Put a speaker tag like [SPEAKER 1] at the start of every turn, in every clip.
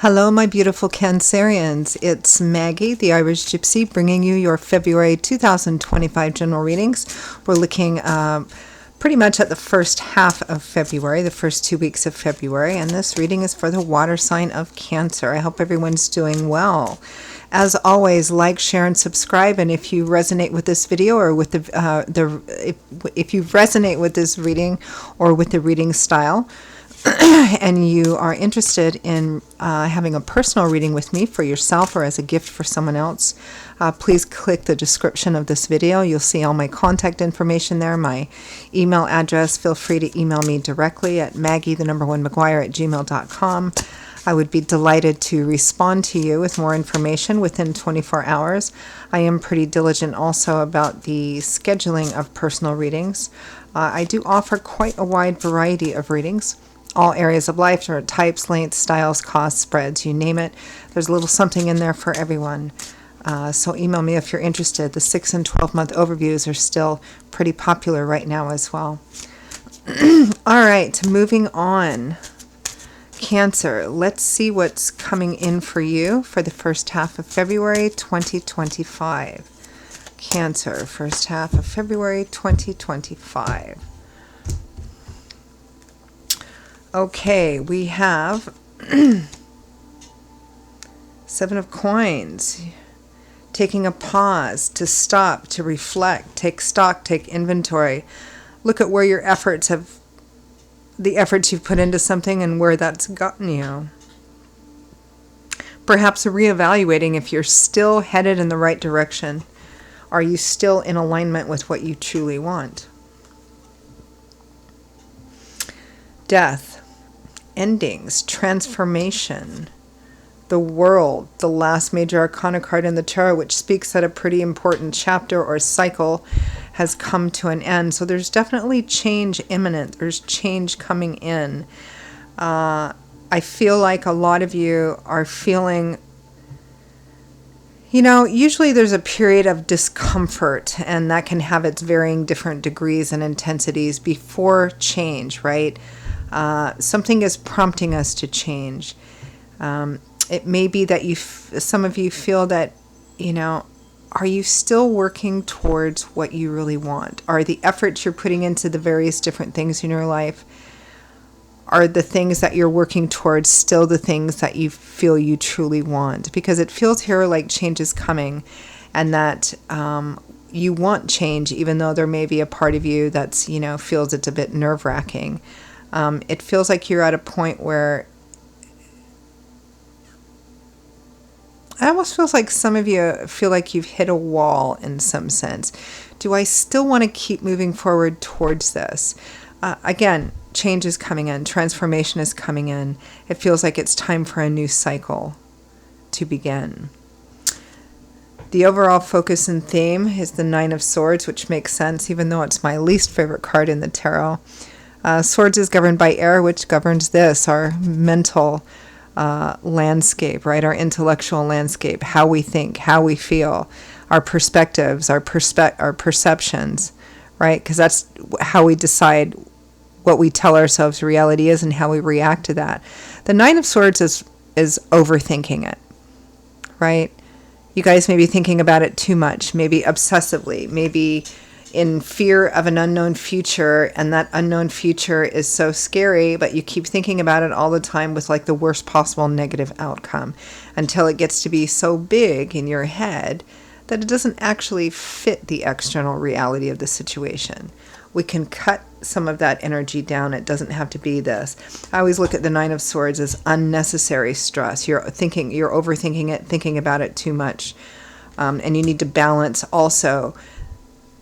[SPEAKER 1] Hello, my beautiful Cancerians. It's Maggie, the Irish Gypsy, bringing you your February 2025 general readings. We're looking pretty much at the first half of February, the first 2 weeks of February, and this reading is for the water sign of Cancer. I hope everyone's doing well. As always, like, share, and subscribe. And if you resonate with this video or with if you resonate with this reading or with the reading style, and you are interested in having a personal reading with me for yourself or as a gift for someone else, please click the description of this video. You'll see all my contact information there, my email address. Feel free to email me directly at maggie1mcguire@gmail.com. I would be delighted to respond to you with more information within 24 hours. I am pretty diligent also about the scheduling of personal readings. I do offer quite a wide variety of readings. All areas of life, or types, lengths, styles, costs, spreads, you name it. There's a little something in there for everyone. So email me if you're interested. The 6 and 12-month overviews are still pretty popular right now as well. All right, moving on. Cancer, let's see what's coming in for you for the first half of February 2025. Cancer, first half of February 2025. Okay, we have 7 of Coins, taking a pause, to stop, to reflect, take stock, take inventory. Look at where your efforts the efforts you've put into something and where that's gotten you. Perhaps reevaluating if you're still headed in the right direction. Are you still in alignment with what you truly want? Death. Endings, transformation, the World, the last major arcana card in the tarot, which speaks that a pretty important chapter or cycle has come to an end. So there's definitely change imminent. There's change coming in. I feel like a lot of you are feeling, usually there's a period of discomfort, and that can have its varying different degrees and intensities before change, right? Something is prompting us to change. It may be that some of you feel that, are you still working towards what you really want? Are the efforts you're putting into the various different things in your life, are the things that you're working towards still the things that you feel you truly want? Because it feels here like change is coming, and that you want change, even though there may be a part of you that's, feels it's a bit nerve-wracking. It feels like you're at a point where it almost feels like some of you feel like you've hit a wall in some sense. Do I still want to keep moving forward towards this? Again, change is coming in. Transformation is coming in. It feels like it's time for a new cycle to begin. The overall focus and theme is the 9 of Swords, which makes sense, even though it's my least favorite card in the tarot. Swords is governed by air, which governs this, our mental landscape, right? Our intellectual landscape, how we think, how we feel, our perspectives, our perceptions, right? Because that's how we decide what we tell ourselves reality is and how we react to that. The 9 of Swords is overthinking it, right? You guys may be thinking about it too much, maybe obsessively, maybe in fear of an unknown future, and that unknown future is so scary, but you keep thinking about it all the time with like the worst possible negative outcome, until it gets to be so big in your head that it doesn't actually fit the external reality of the situation. We can cut some of that energy down. It doesn't have to be this. I always look at the 9 of Swords as unnecessary stress. You're overthinking it, thinking about it too much. And you need to balance also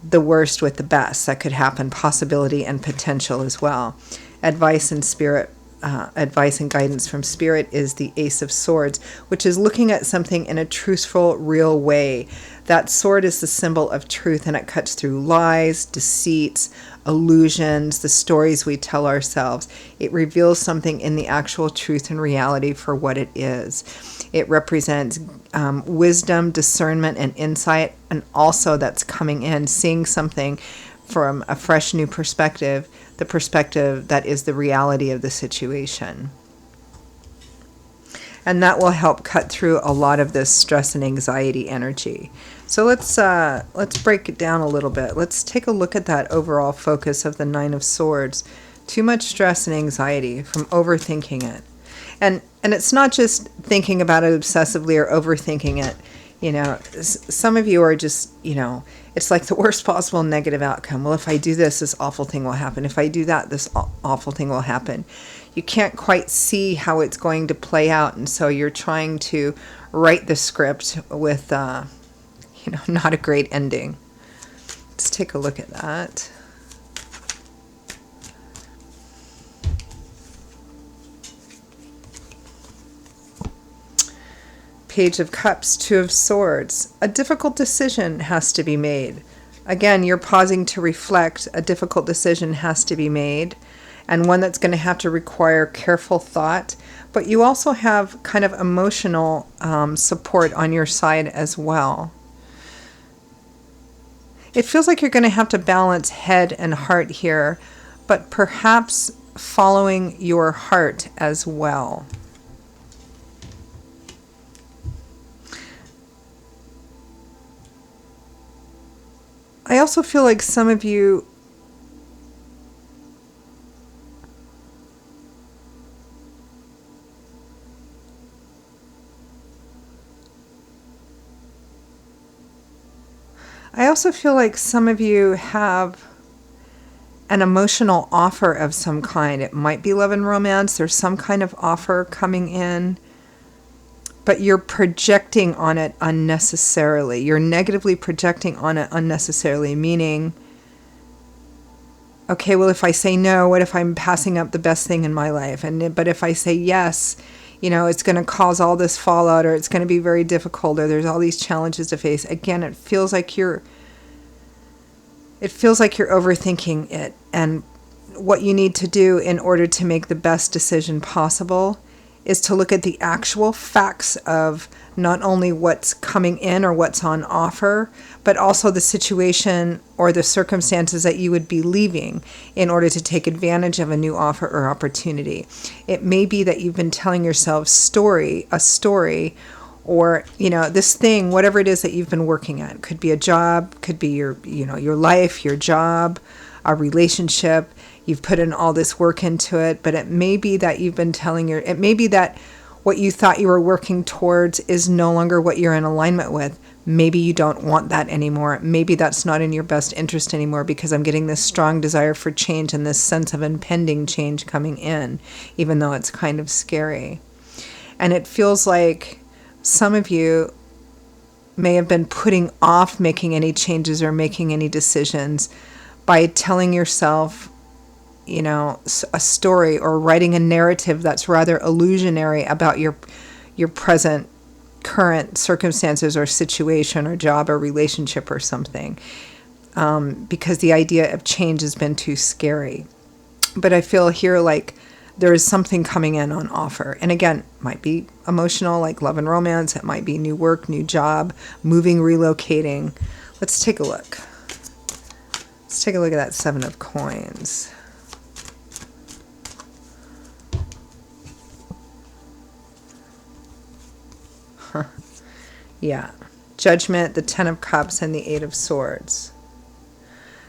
[SPEAKER 1] the worst with the best that could happen, possibility and potential as well. Advice and guidance from Spirit is the Ace of Swords, which is looking at something in a truthful, real way. That sword is the symbol of truth, and it cuts through lies, deceits, illusions, the stories we tell ourselves. It reveals something in the actual truth and reality for what it is. It represents wisdom, discernment, and insight, and also that's coming in, seeing something from a fresh new perspective, the perspective that is the reality of the situation. And that will help cut through a lot of this stress and anxiety energy. So let's break it down a little bit. Let's take a look at that overall focus of the Nine of Swords. Too much stress and anxiety from overthinking it. And it's not just thinking about it obsessively or overthinking it. You know, some of you are just, you know, it's like the worst possible negative outcome. Well, if I do this awful thing will happen. If I do that, this awful thing will happen. You can't quite see how it's going to play out. And so you're trying to write the script with, you know, not a great ending. Let's take a look at that. Page of Cups, Two of Swords. A difficult decision has to be made. Again, you're pausing to reflect. A difficult decision has to be made, and one that's going to have to require careful thought. But you also have kind of emotional support on your side as well. It feels like you're going to have to balance head and heart here, but perhaps following your heart as well. I also feel like some of you have an emotional offer of some kind. It might be love and romance. There's some kind of offer coming in, but you're projecting on it unnecessarily. You're negatively projecting on it unnecessarily, meaning, okay, well, if I say no, what if I'm passing up the best thing in my life? But if I say yes, you know, it's going to cause all this fallout, or it's going to be very difficult, or there's all these challenges to face. Again, it feels like you're overthinking it, and what you need to do in order to make the best decision possible is to look at the actual facts of not only what's coming in or what's on offer, but also the situation or the circumstances that you would be leaving in order to take advantage of a new offer or opportunity. It may be that you've been telling yourself a story, or, you know, this thing, whatever it is that you've been working at. Could be a job, could be your life, your job, a relationship. You've put in all this work into it, but it may be that it may be that what you thought you were working towards is no longer what you're in alignment with. Maybe you don't want that anymore. Maybe that's not in your best interest anymore, because I'm getting this strong desire for change and this sense of impending change coming in, even though it's kind of scary. And it feels like some of you may have been putting off making any changes or making any decisions by telling yourself, you know, a story or writing a narrative that's rather illusionary about your current circumstances or situation or job or relationship or something, because the idea of change has been too scary. But I feel here like there is something coming in on offer. And again, it might be emotional, like love and romance. It might be new work, new job, moving, relocating. Let's take a look. Let's take a look at that Seven of Coins. Yeah. Judgment, the Ten of Cups, and the Eight of Swords.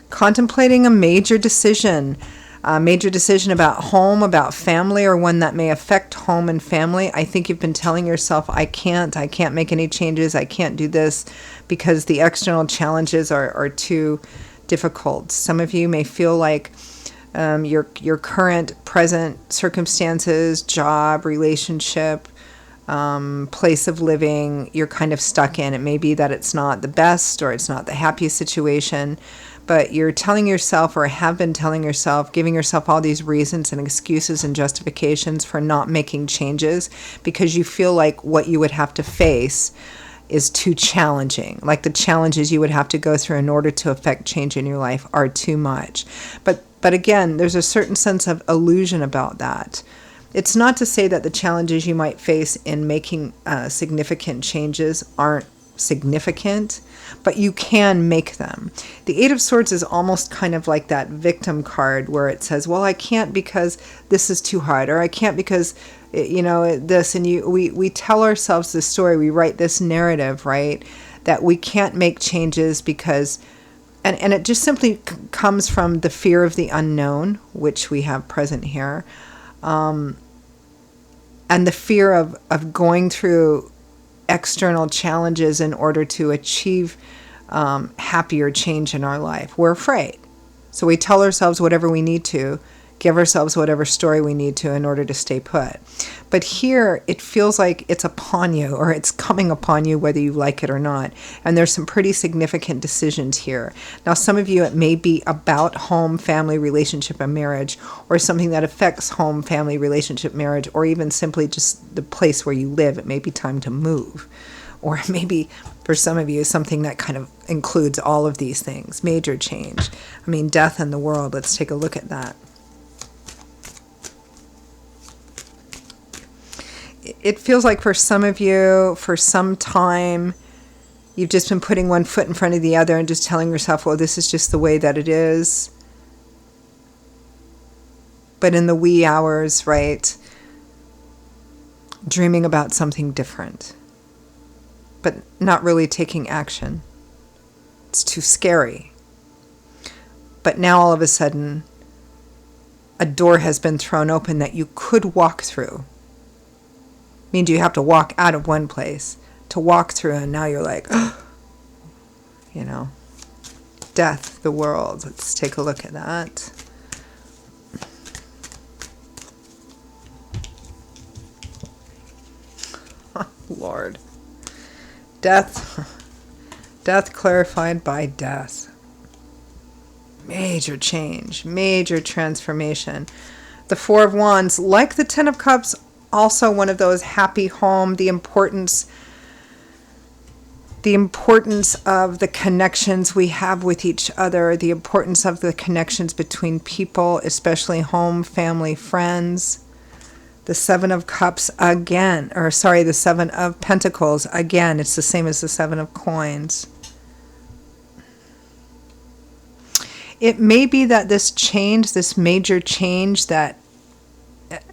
[SPEAKER 1] Contemplating a major decision about home, about family, or one that may affect home and family. I think you've been telling yourself, I can't make any changes, I can't do this because the external challenges are too difficult. Some of you may feel like your current, present circumstances, job, relationship, place of living, you're kind of stuck in. It may be that it's not the best or it's not the happiest situation, but you're telling yourself, or have been telling yourself, giving yourself all these reasons and excuses and justifications for not making changes because you feel like what you would have to face is too challenging. Like the challenges you would have to go through in order to affect change in your life are too much. But again, there's a certain sense of illusion about that. It's not to say that the challenges you might face in making significant changes aren't significant, but you can make them. The Eight of Swords is almost kind of like that victim card where it says, well, I can't because this is too hard, or I can't because this, and we tell ourselves this story, we write this narrative, right? That we can't make changes because, and it just simply comes from the fear of the unknown, which we have present here, and the fear of going through external challenges in order to achieve happier change in our life. We're afraid. So we tell ourselves whatever we need to, give ourselves whatever story we need to in order to stay put. But here, it feels like it's upon you, or it's coming upon you whether you like it or not. And there's some pretty significant decisions here. Now, some of you, it may be about home, family, relationship, and marriage, or something that affects home, family, relationship, marriage, or even simply just the place where you live. It may be time to move. Or maybe for some of you, something that kind of includes all of these things. Major change. I mean, death in the world. Let's take a look at that. It feels like for some of you, for some time, you've just been putting one foot in front of the other and just telling yourself, well, this is just the way that it is. But in the wee hours, right, dreaming about something different, but not really taking action. It's too scary. But now all of a sudden, a door has been thrown open that you could walk through. Means you have to walk out of one place to walk through, and now you're like, death, the world. Let's take a look at that. Lord. Death clarified by death. Major change, major transformation. The Four of Wands, like the Ten of Cups, also one of those happy home, the importance of the connections we have with each other, the importance of the connections between people, especially home, family, friends. The Seven of Cups again, the Seven of Pentacles again, it's the same as the Seven of Coins. It may be that this change, this major change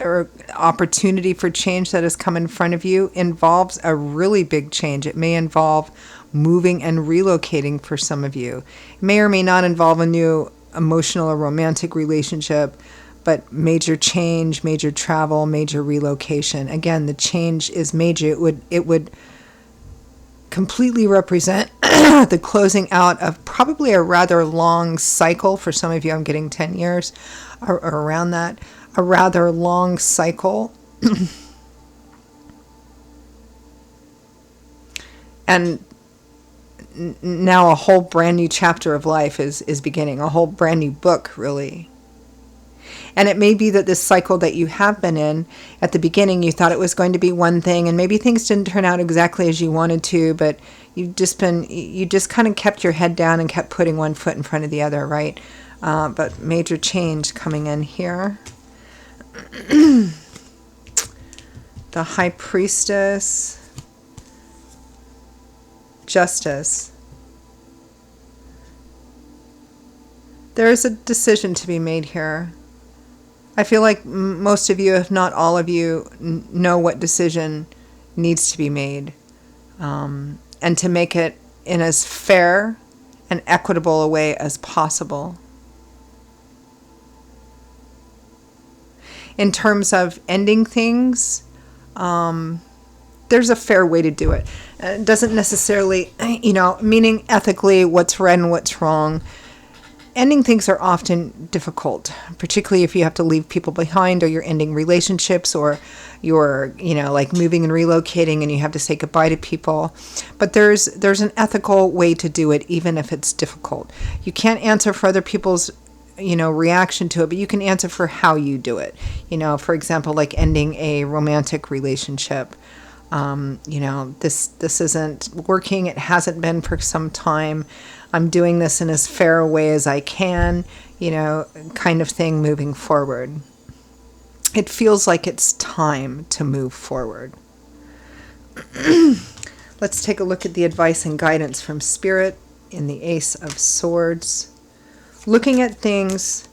[SPEAKER 1] or opportunity for change that has come in front of you involves a really big change. It may involve moving and relocating for some of you. It may or may not involve a new emotional or romantic relationship, but major change, major travel, major relocation. Again, the change is major. It would completely represent the closing out of probably a rather long cycle. For some of you, I'm getting 10 years or around that. A rather long cycle. And now a whole brand new chapter of life is beginning. A whole brand new book, really. And it may be that this cycle that you have been in, at the beginning you thought it was going to be one thing, and maybe things didn't turn out exactly as you wanted to, but you just kind of kept your head down and kept putting one foot in front of the other, right? But major change coming in here. The High Priestess, Justice. There is a decision to be made here. I feel like most of you, if not all of you, know what decision needs to be made, and to make it in as fair and equitable a way as possible. In terms of ending things, there's a fair way to do it. It doesn't necessarily, meaning ethically what's right and what's wrong. Ending things are often difficult, particularly if you have to leave people behind, or you're ending relationships, or you're, like moving and relocating and you have to say goodbye to people. But there's an ethical way to do it, even if it's difficult. You can't answer for other people's reaction to it, but you can answer for how you do it. For example, like ending a romantic relationship. This isn't working. It hasn't been for some time. I'm doing this in as fair a way as I can, kind of thing moving forward. It feels like it's time to move forward. Let's take a look at the advice and guidance from Spirit in the Ace of Swords. Looking at things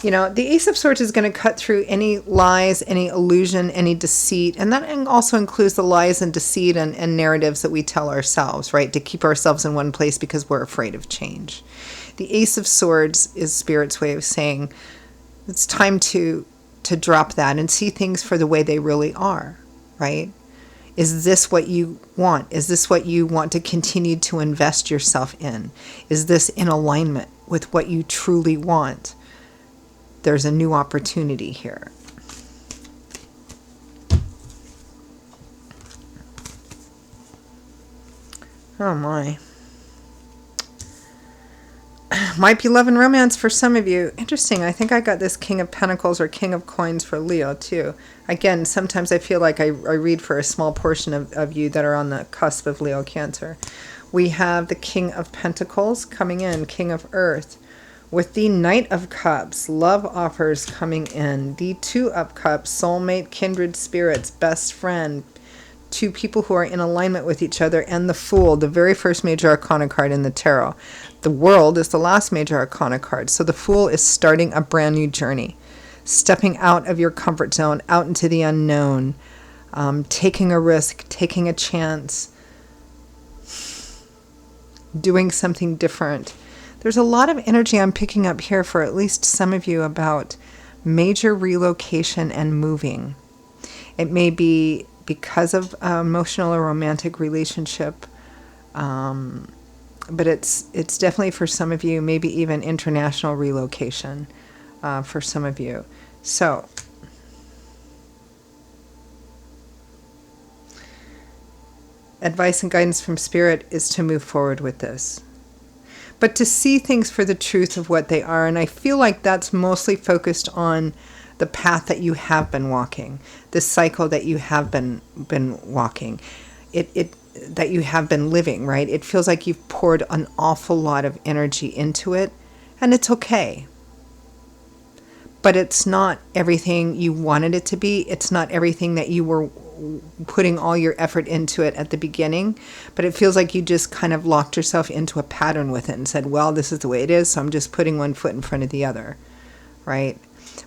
[SPEAKER 1] The Ace of Swords is going to cut through any lies, any illusion, any deceit. And that also includes the lies and deceit and narratives that we tell ourselves, right? To keep ourselves in one place because we're afraid of change. The Ace of Swords is Spirit's way of saying it's time to drop that and see things for the way they really are, right? Is this what you want? Is this what you want to continue to invest yourself in? Is this in alignment with what you truly want? There's a new opportunity here. Oh my. Might be love and romance for some of you. Interesting. I think I got this King of Pentacles or King of Coins for Leo too. Again, sometimes I feel like I read for a small portion of you that are on the cusp of Leo Cancer. We have the King of Pentacles coming in, King of Earth. With the Knight of Cups, love offers coming in. The Two of Cups, soulmate, kindred spirits, best friend. Two people who are in alignment with each other. And the Fool, the very first major arcana card in the tarot. The World is the last major arcana card. So the Fool is starting a brand new journey. Stepping out of your comfort zone, out into the unknown. Taking a risk, taking a chance. Doing something different. There's a lot of energy I'm picking up here for at least some of you about major relocation and moving. It may be because of emotional or romantic relationship, but it's definitely for some of you, maybe even international relocation for some of you. So, advice and guidance from Spirit is to move forward with this. But to see things for the truth of what they are. And I feel like that's mostly focused on the path that you have been walking, the cycle that you have been walking, that you have been living, right? It feels like you've poured an awful lot of energy into it, and it's okay. But it's not everything you wanted it to be. It's not everything that you were putting all your effort into it at the beginning, but it feels like you just kind of locked yourself into a pattern with it and said, well, this is the way it is, so I'm just putting one foot in front of the other, right?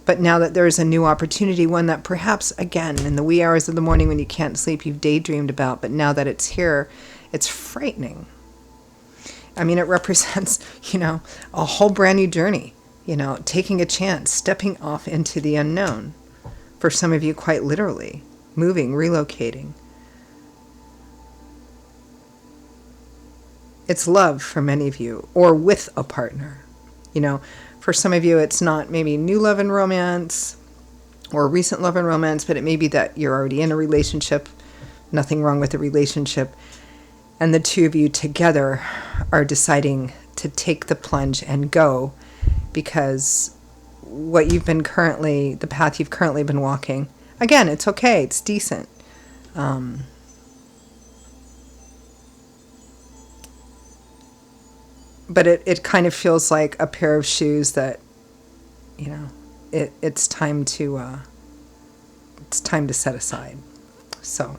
[SPEAKER 1] But now that there's a new opportunity, one that perhaps, again, in the wee hours of the morning when you can't sleep, you've daydreamed about, but now that it's here, it's frightening. I mean, it represents, a whole brand new journey, taking a chance, stepping off into the unknown. For some of you, quite literally. Moving, relocating. It's love for many of you, or with a partner. For some of you, it's not maybe new love and romance or recent love and romance, but it may be that you're already in a relationship, nothing wrong with the relationship, and the two of you together are deciding to take the plunge and go because the path you've currently been walking, again, it's okay. It's decent. But it kind of feels like a pair of shoes that, it's time to set aside. So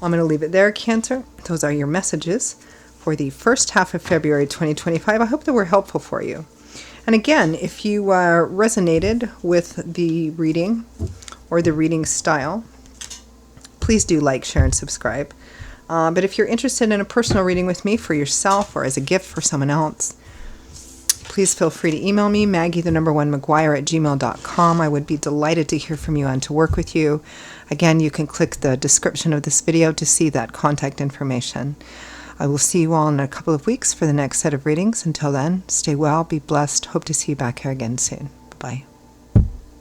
[SPEAKER 1] I'm going to leave it there, Cancer. Those are your messages for the first half of February 2025. I hope they were helpful for you. And again, if you resonated with the reading or the reading style, please do like, share, and subscribe. But if you're interested in a personal reading with me for yourself or as a gift for someone else, please feel free to email me, Maggie1McGuire@gmail.com. I would be delighted to hear from you and to work with you. Again, you can click the description of this video to see that contact information. I will see you all in a couple of weeks for the next set of readings. Until then, stay well, be blessed. Hope to see you back here again soon. Bye-bye.